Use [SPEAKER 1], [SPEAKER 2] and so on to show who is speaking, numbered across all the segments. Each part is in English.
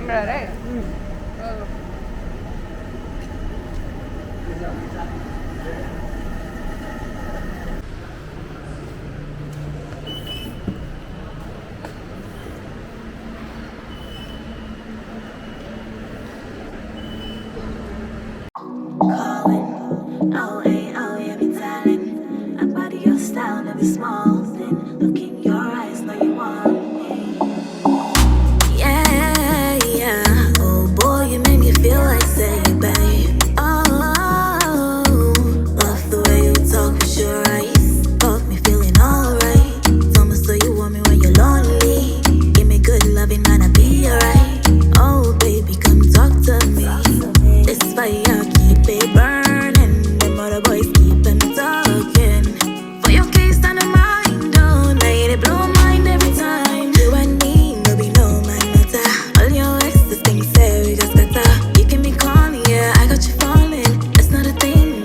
[SPEAKER 1] camera, right?
[SPEAKER 2] Calling, oh, hey, oh, yeah, be telling. I body your style, never small thing. Look in your eyes, know you want me. Yeah, yeah. Oh boy, you make me feel like saying, babe. Oh, love the way you talk with your eyes. Got me feeling alright. Tell me so you want me when you're lonely. Give me good loving, man, I'll be alright. Oh baby, come talk to me. This fire keep it burning. Them other boys keep them talking. For your case, I don't mind. Don't let it blow mind every time. You and me, no be no man matter. All your exes think say we got scatter. You keep me calling, yeah, I got you falling. It's not a thing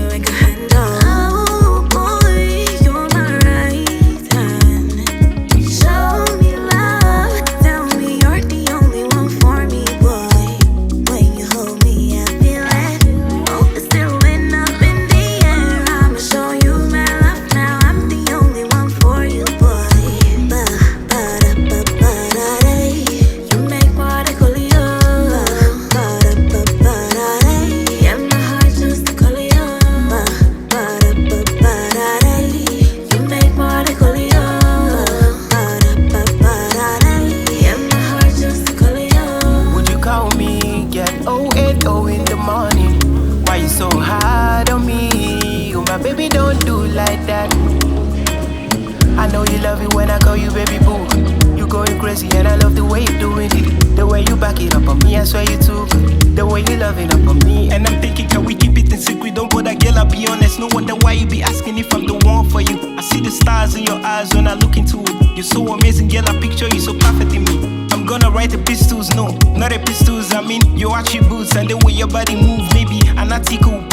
[SPEAKER 2] we can handle. Oh boy, you're my right hand. Show me love, tell me you're the only one for me, boy. When you hold me, I feel it. Hope it's still win up in the air. I'ma show you my love now. I'm the only one for you, boy. Ba-da-ba-ba-da-day. You make what I call you. Ba-da-ba-ba-da-day. Yeah, my heart just to call you. Ba-da-ba-ba-da-day. You make what I call you. Ba-da-ba-ba-da-day. Yeah, my heart just to call you.
[SPEAKER 3] Would you call me at 080 in the morning? Why you so hard on me? Oh my baby, don't do like that. I know you love it when I call you baby boo. You going crazy and I love the way you doing it. The way you back it up on me, I swear you too good. The way you loving up on me. And I'm thinking, can we keep it in secret? Don't bother, girl, I'll be honest. No wonder why you be asking if I'm the one for you. I see the stars in your eyes when I look into it. You're so amazing, girl, I picture you so perfect in me. I'm gonna write the pistols, no, not the pistols. I mean your attributes and the way your body move, maybe an article.